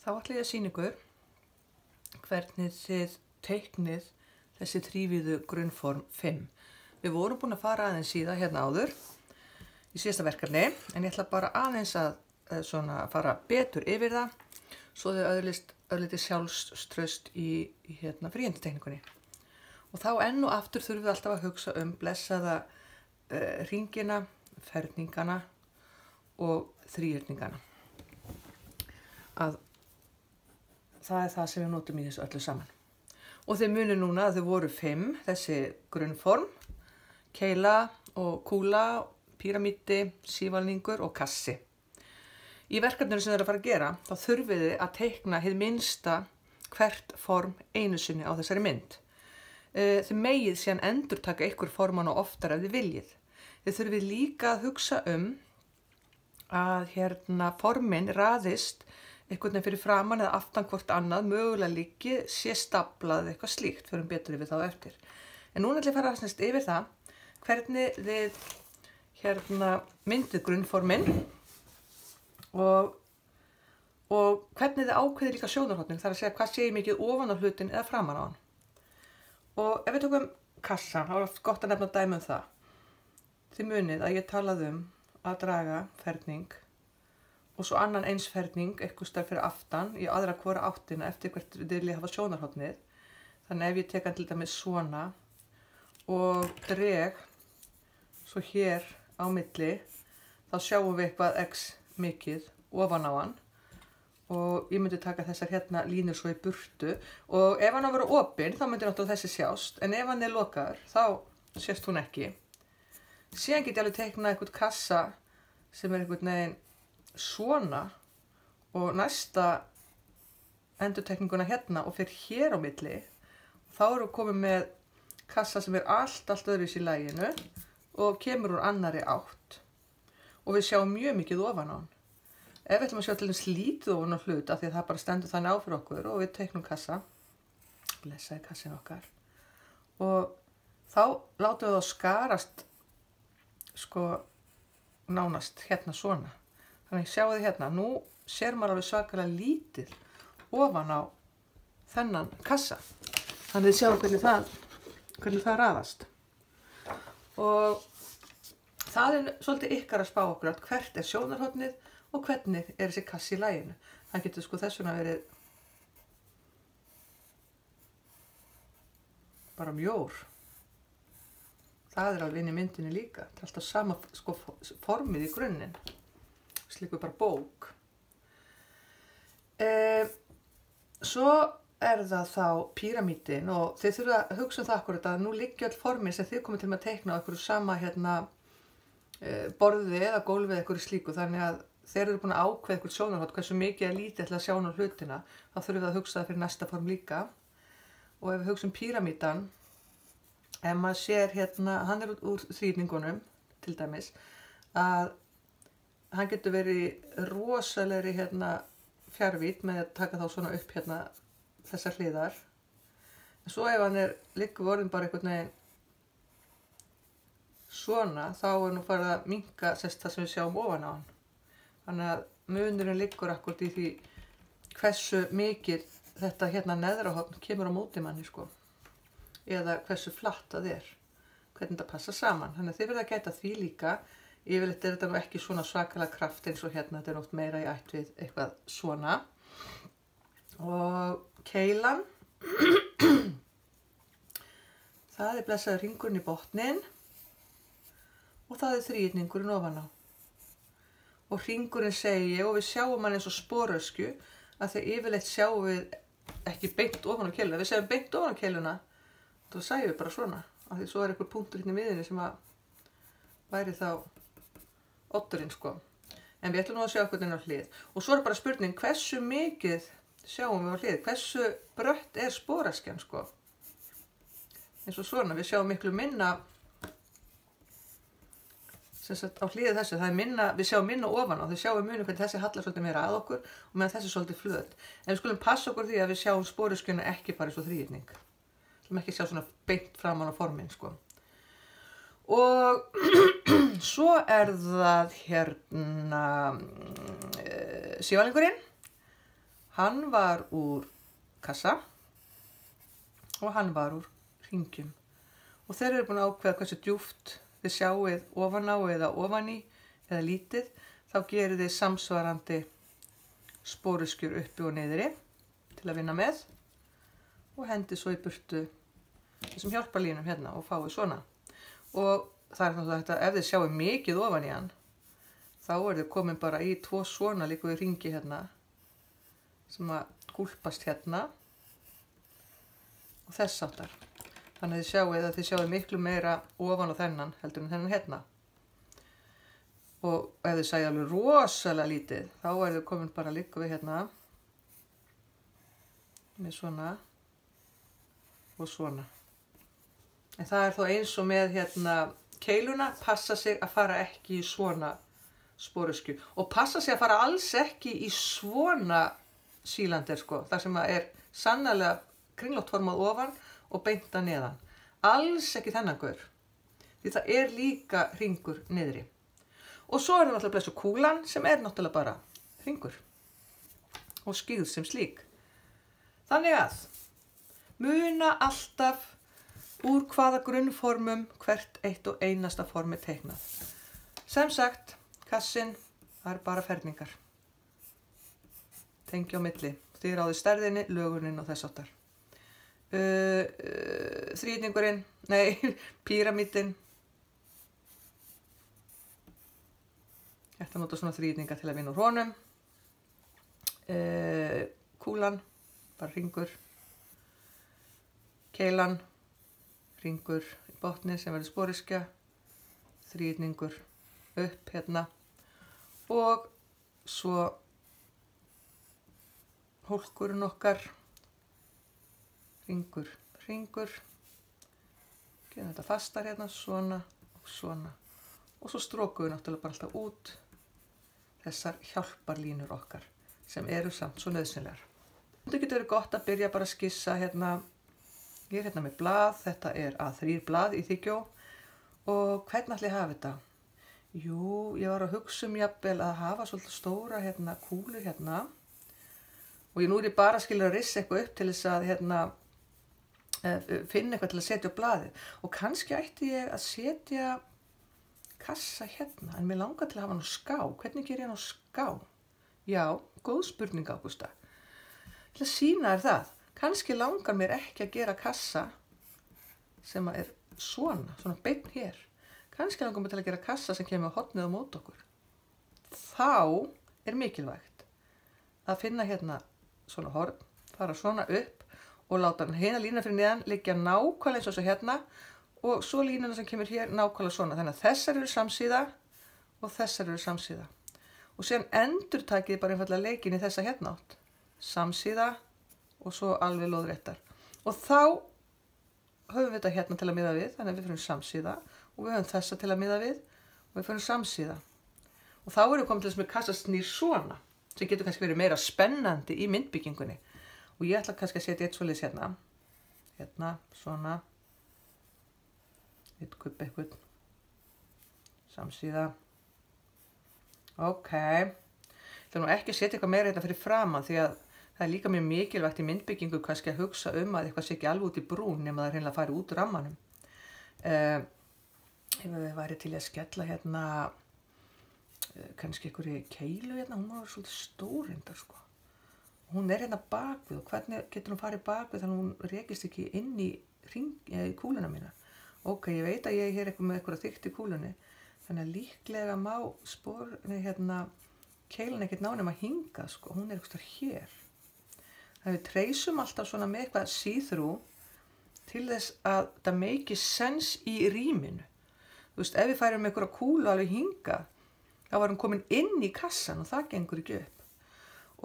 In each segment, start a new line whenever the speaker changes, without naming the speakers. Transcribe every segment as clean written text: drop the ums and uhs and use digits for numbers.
Þá ætla ég að sýna ykkur hvernig þið teiknið þessi þrívíðu grunnform 5. Við vorum búin að fara aðeins í það hérna áður í síðasta verkefni, en ég ætla bara aðeins að fara betur yfir það svo þau öðlist örlítið sjálfstraust í fríhenditekníkunni. Og þá enn og aftur þurfum við alltaf að hugsa blessaða hringina, ferningana og þríhyrningana. Það er það sem við notum í þessu öllu saman. Og þið munið núna að þau voru 5, þessi grunnform, keila og kúla, píramídi, sívalningur og kassi. Í verkefninu sem þið eru að fara að gera, þá þurfið þið að teikna hið minnsta hvert form einu sinni á þessari mynd. Þið megið síðan endurtaka ykkur forman og oftar ef þið viljið. Þið þurfið líka að hugsa að formin raðist einhvern veginn fyrir framan eða aftan hvort annað, mögulega líki, sé staplað eitthvað slíkt, förum betur yfir þá eftir. En núna ætla ég að fara aðeins yfir það, hvernig þið myndið grunnformin og hvernig þið ákveðið líka sjónarhornin, það er að segja hvað sé mikið ofan á hlutin eða framan á hann. Og ef við tökum kassan, þá er oft gott að nefna dæmi það. Þið munið að ég talaði að draga ferning og svo annan eins ferning eitthvað stær fyrir aftan í aðra hvora áttina eftir hvert þið viljið hafa sjónarhornið. Þannig ef ég tek hann til dæmis svona og dreg svo hér á milli, þá sjáum við eitthvað x mikið ofan á hann og ég myndi taka þessar línur svo í burtu og ef hann á að vera opinn þá myndi náttúrulega þessi sjást, en ef hann er lokaður þá sést hún ekki. Síðan get ég alveg teiknað eitthvað kassa sem er einhvern veginn svona og næsta endurtekninguna og fyrir hér á milli, þá erum við komið með kassa sem er allt öðruvísi í laginu og kemur úr annarri átt og við sjáum mjög mikið ofan á hann. Ef við ætlum að sjá til þess lítið ofan á hlut af því að það bara stendur þannig á fyrir okkur og við teiknum kassa, blessaði kassin okkar, og þá látum við þá skarast nánast svona. Þannig sjáu þið nú sér maður alveg svakalega lítið ofan á þennan kassa. Þannig þið sjáu hvernig það raðast. Og það er svolítið ykkar að spá okkur að hvert er sjónarhornið og hvernig er þessi kassi í laginu. Það getur þess vegna verið bara mjór. Það er alveg inn í myndinni líka. Það er alltaf sama formið í grunninn. Slíkur bara bók. Svo er það þá píramídin og þið þurfa að hugsa það akkurat að nú liggja öll formin sem þið komið til með að teikna á einhverju sama borði eða gólfi eða einhverju slíku, þannig að þeir eru búin að ákveða einhvern sjónarhorn hversu mikið lítið ætla að sjá á hlutina, þá þurfum við að hugsa það fyrir næsta form líka. Og ef við hugsa píramídan, ef maður sér hann er úr þrýningunum til dæmis, að hann getur verið rosalegri fjarvídd með að taka þá svona upp þessar hliðar. En svo ef hann liggur orðin bara einhvern veginn svona, þá er nú farið að minnka það sem við sjáum ofan á hann. Þannig að munurinn liggur akkúrat í því hversu mikið þetta neðra horn kemur á móti manni eða hversu flatt það er, hvernig það passa saman. Þannig að þið verða að gæta því líka. Yfirleitt er þetta nú ekki svona svakalega kraft eins og þetta er oft meira í ætt við eitthvað svona. Og keilan, það er blessaður hringurinn í botninn og það er þríhyrningurinn ofan á. Og hringurinn segi, og við sjáum hann eins og sporöskju, að því yfirleitt sjáum við ekki beint ofan á keiluna. Við sjáum beint ofan á keiluna, þá sæjum við bara svona, af því svo er einhver punktur í miðjunni sem að væri þá oddurinn En við ætlum nú að sjá okkur inn á hlið. Og svo er bara spurning, hversu mikið sjáum við á hlið? Hversu brött er sporaskjan Eins og svona, við sjáum miklu minna á hliðið þessu, það er minna, við sjáum minna ofan á, þau sjáum muni hvernig þessi hallar svolítið meira að okkur og meðan þessi svolítið flöt. En við skulum passa okkur því að við sjáum sporaskjuna ekki bara eins og þríhyrning. Við skulum ekki sjá svona beint framan á formin Og svo er það sívalningurinn. Hann var úr kassa og hann var úr hringjum. Og þeir eru búin að ákveða hversu djúpt þið sjáið ofan á eða ofan í eða lítið, þá gerir þið samsvarandi spóruskjur uppi og niðri til að vinna með og hendið svo í burtu þessum hjálparlínum hérna og fáið svona. Og það er náttúrulega þetta, ef þið sjáið mikið ofan í hann, þá er þið komin bara í 2 svona líka við hringi hérna sem að gúlpast hérna og þess áttar. Þannig að þið sjáið miklu meira ofan á þennan heldur en þennan hérna. Og ef þið sæði alveg rosalega lítið, þá er þið komin bara líka við hérna með svona og svona. En það er þó eins og með hérna keiluna, passa sig að fara ekki í svona spóruskju og passa sig að fara alls ekki í svona sílander sko, þar sem að er sannarlega kringlótt formað ofan og beint að neðan. Alls ekki þennan gaur, því það er líka hringur niðri. Og svo er það náttúrulega blessu kúlan sem er náttúrulega bara hringur og skýrð sem slík. Þannig að muna alltaf úr hvaða grunnformum hvert eitt og einasta form er teiknað. Sem sagt, kassin, það er bara ferningar. Tengi á milli, þið ráðið stærðinni, lögunin og þess áttar. Þrýningurinn, píramídin. Þetta nota svona þrýninga til að vinna úr honum. Kúlan, bara hringur. Keilan, hringur í botni sem verður spóruskja. Þrýningur upp hérna. Og svo hólkurinn okkar. Hringur, hringur. Gerum þetta fastar hérna, svona og svona. Og svo strókum við náttúrulega bara alltaf út þessar hjálparlínur okkar sem eru samt svo nauðsynlegar. Þetta getur verið gott að byrja bara að skissa hérna. Ég er hérna með blað, þetta er A3 blað í þykjó og hvernig ætli ég hafa þetta? Jú, ég var að hugsa jafnvel að hafa svolítið stóra hérna, kúlur hérna og nú er ég bara skilur að rissa eitthvað upp til þess að hérna, finna eitthvað til að setja á blaðið og kannski ætti ég að setja kassa hérna, en mér langar til að hafa hann á ská. Hvernig ger ég hann á ská? Já, góð spurning Ágústa. Til að sýna þér það, kannski langar mér ekki að gera kassa sem er svona beinn hér. Kannski langar mér til að gera kassa sem kemur á hornið á móti okkur. Þá er mikilvægt að finna hérna svona horn, fara svona upp og láta hérna lína fyrir neðan liggja nákvæmlega eins og hérna og svo línuna sem kemur hér nákvæmlega svona. Þannig að þessar eru samsíða og þessar eru samsíða. Og síðan endurtakið bara einfallega leikin í þessa hérna átt. Samsíða og svo alveg lóðréttar. Og þá höfum við þetta hérna til að miða við, þannig að við fyrir samsíða og við höfum þessa til að miða við og við fyrir samsíða. Og þá erum við komið til þess með kassa snýr svona, sem getur kannski verið meira spennandi í myndbyggingunni. Og ég ætla kannski að setja eitt svoleiðis hérna. Hérna, svona. Eitt kubb eitthvað. Samsíða. Ok. Það er nú ekki að setja eitthvað meira hérna fyrir framan því að það er líka mjög mikilvægt í myndbyggingu kannski að hugsa að eitthvað sé ekki alveg út í brún nema það er hreinlega að fara út úr rammanum. Ef við væri til að skella hérna kannski einhverju keilu hérna, hún var svolítið stór reyndar sko. Hún er hérna bakvið og hvernig getur hún farið bakvið þannig að hún rekist ekki inn í kúluna mína. Ok, ég veit að ég er hér eitthvað með eitthvað þykkt í kúlunni, þannig að líklega má keilan ekkert ná nema hingað sko, hún er eitthvað hér. Það við treysum alltaf svona með eitthvað see-through til þess að það make sense í rýminu. Þú veist, ef við færum með einhverja kúlu alveg hingað, þá var hún komin inn í kassan og það gengur ekki upp.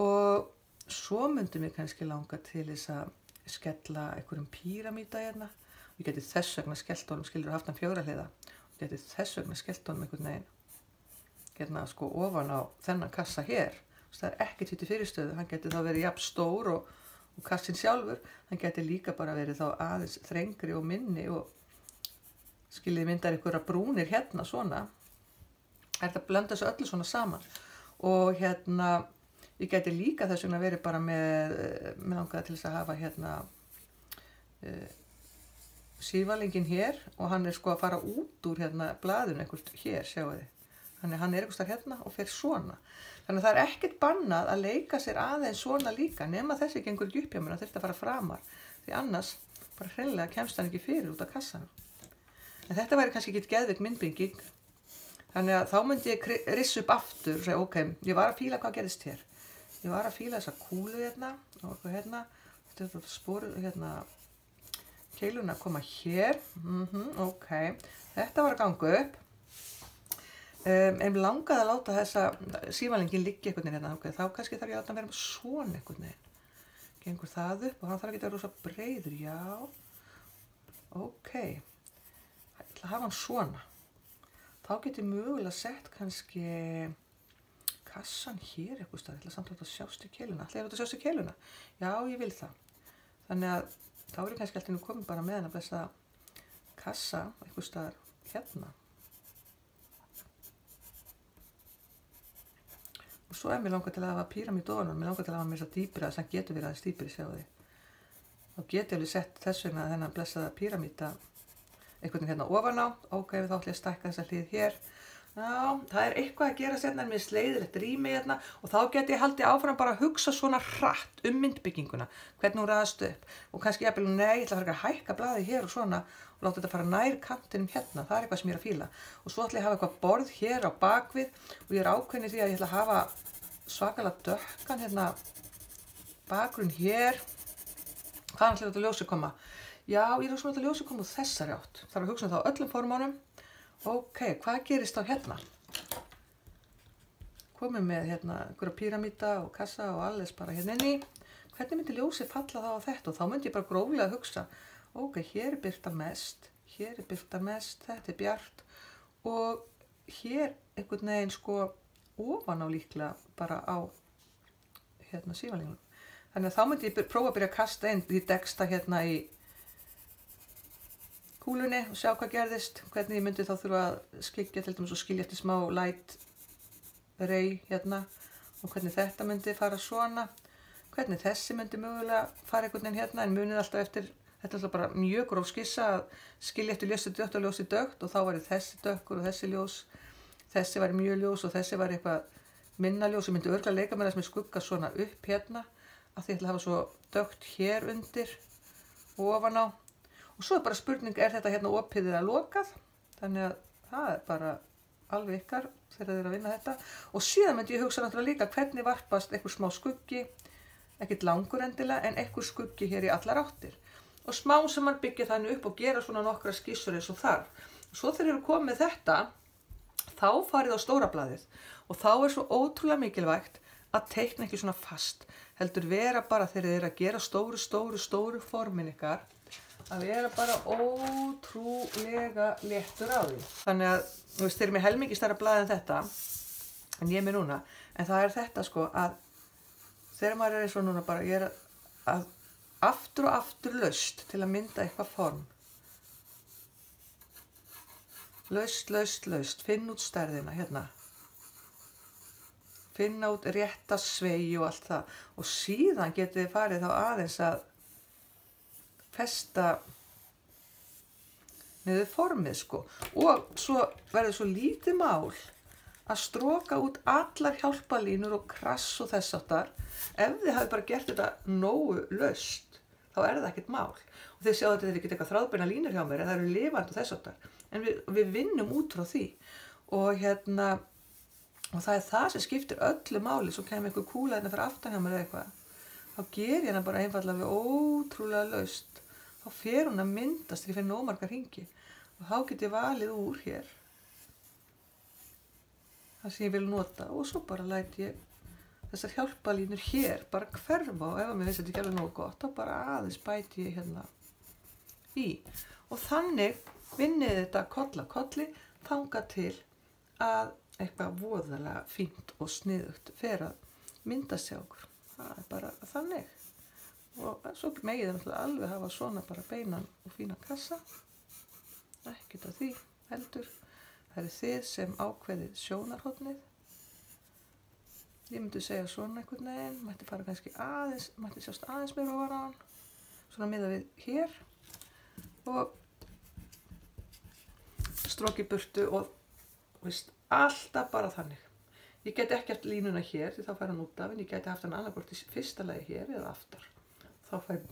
Og svo myndum við kannski langa til þess að skella einhverjum píramída hérna. Ég geti þess vegna skellt honum, skilur haft hann 4 hliða. Ég geti þess vegna skellt honum einhvern veginn. Hérna sko ofan á þennan kassa hér. Það er ekkert því til fyrirstöðu. Hann geti þá verið jafn stór og kassin sjálfur. Hann geti líka bara verið þá aðeins þrengri og minni og skiljið myndar einhverja brúnir hérna svona. Það er að blanda þessu öllu svona saman. Og hérna, Ég gæti líka þess vegna verið bara með langaði til þess að hafa hérna sívalingin hér og hann sko að fara út úr hérna blaðinu einhvert hér, sjáu þið. Þannig hann einhvers þar hérna og fer svona. Þannig að það ekkert bannað að leika sér aðeins svona líka nema þessi gengur ekki upp hjá mér, það þurfti að fara framar. Því annars bara hreinlega kemst hann ekki fyrir út af kassanum. En þetta væri kannski ekki geðveik myndbygging. Þannig að þá myndi ég rissa upp aftur og segja ok, ég var að fíla hvað gerðist hér. Ég var að fíla þessa kúlu hérna og hérna, þetta spóru hérna, keiluna að koma hér, ok, þetta var að ganga upp. En langaði að láta þessa sívalingin liggja einhvern veginn hérna, okay, þá kannski þarf ég að vera með svona einhvern veginn. Gengur það upp og hann þarf ekki að vera rosa breiður, já, ok, ég ætla að hafa hann svona. Þá get ég mögulega sett kannski kassan hér eitthvað stað, ég ætla samt að sjást í keiluna, ætla ég að sjást í keiluna? Já, ég vil það. Þannig að þá er ég kannski alltaf nú komin bara með hann að blessa kassa eitthvað staðar hérna. Og svo mér langar til að hafa píramíd ofan og mér langar til að hafa mér þess að dýpri að það getur verið aðeins dýpri, sjáu þið. Þá get ég alveg sett þess vegna þennan blessaða píramída einhvern veginn hérna ofan á. Ok, þá ætla ég að stækka þessa hlið hér. Já, það er eitthvað að gera sérna en mér sleiðilegt rými hérna og þá get ég haldið áfram bara að hugsa svona hratt myndbygginguna, hvernig hún raðast upp. Og kannski ég nei, ég ætla að fara að hækka blaðið hér og svona og láta þetta fara nær kantinum hérna, það er eitthvað sem ég er að fíla. Og svo ætla ég að hafa eitthvað borð hér á bakvið og ég er ákveðin í því að ég ætla að hafa svakalega dökkan hérna bakgrunn hér. Hvaðan ætla þetta ljósið koma? Já, ég er að láta ljósið koma úr þessari átt. Þarf að hugsa um það á öllum formánum. Ok, hvað gerist þá hérna? Komum með hérna einhverja píramída og kassa og alles bara hérna inni. Hvernig myndi ljósið falla þá á þetta? Og þá myndi ég bara gróflega hugsa, ok, hér er birta mest, þetta er bjart og hér einhvern veginn sko ofan á líklega bara á hérna sívalingunum. Þannig að þá myndi ég prófa að byrja að kasta inn í deksta hérna í kúlunni og sjá hvað gerðist, hvernig ég myndi þá þurfa að skyggja til dæmis og skilja eftir smá light ray hérna og hvernig þetta myndi fara svona, hvernig þessi myndi mögulega fara einhvern veginn hérna en munið alltaf eftir, þetta er alltaf bara mjög gróf skissa að skilja eftir ljósi dögt og ljósi dögt og þá væri þessi dökkur og þessi ljós, þessi væri mjög ljós og þessi væri eitthvað minna ljós, ég myndi örgulega leika með þess með skugga svona upp hérna af því ég ætla að hafa svo dögt hér undir og ofan á. Og svo er bara spurning, er þetta hérna opið eða lokað? Þannig að það er bara alveg ykkar þegar þið eru að vinna þetta. Og síðan myndi ég hugsa náttúrulega líka hvernig varpast einhver smá skuggi, ekkert langur endilega, en einhver skuggi hér í allar áttir. Og smá sem mann byggja þannig upp og gera svona nokkra skissur eins og þarf. Svo þegar þið eru komið með þetta, þá farið á stóra blaðið. Og þá er svo ótrúlega mikilvægt að teikna ekki svona fast. Heldur vera bara þegar þið eru að gera stóru formin ykkar, að vera bara ótrúlega léttur á því. Þannig að, þú veist, þeir eru með helmingi stærra blaði en þetta, en ég er með núna, en það er þetta sko að þegar maður er eins og núna bara, ég er að aftur og aftur laust til að mynda eitthvað form. Laust, finn út stærðina, hérna. Finna út rétta sveigi og allt það. Og síðan getið þið farið þá aðeins að festa niður formið sko og svo verður svo lítið mál að stroka út allar hjálparlínur og krass og þess áttar. Ef þið hafi bara gert þetta nógu laust þá er það ekkert mál og þið sjáu að þetta er ekki eitthvað þráðbeina línur hjá mér en það eru lifandi og þess áttar en við vinnum út frá því og hérna og það er það sem skiptir öllu máli svo kemur einhver kúla hérna fyrir aftan hjá mér eða eitthvað þá ger ég hana bara einfallega við ótrúlega laust þá fer hún að myndast þegar ég fer nógu marga hringi og þá get ég valið úr hér það sem ég vil nota og svo bara læt ég þessar hjálparlínur hér bara hverfa og ef mér finnst þetta ekki alveg nógu gott þá bara aðeins bæti ég hérna í og þannig vinnið þetta koll af kolli þangað til að eitthvað voðalega fínt og sniðugt fer að myndast hjá okkur það er bara þannig og svo megið það náttúrulega alveg hafa svona bara beinan og fína kassa ekkert af því heldur það eru þið sem ákveðið sjónarhornið Ég myndi segja svona einhvern veginn, mætti fara kannski aðeins, mætti sjást aðeins meira ofan á hann, svona miða við hér og stróki burtu og veist, alltaf bara þannig. Ég geti ekki haft línuna hér því þá fær hann út af, en ég geti haft hann annarkvort í fyrsta lagi hér eða aftar. Þá fær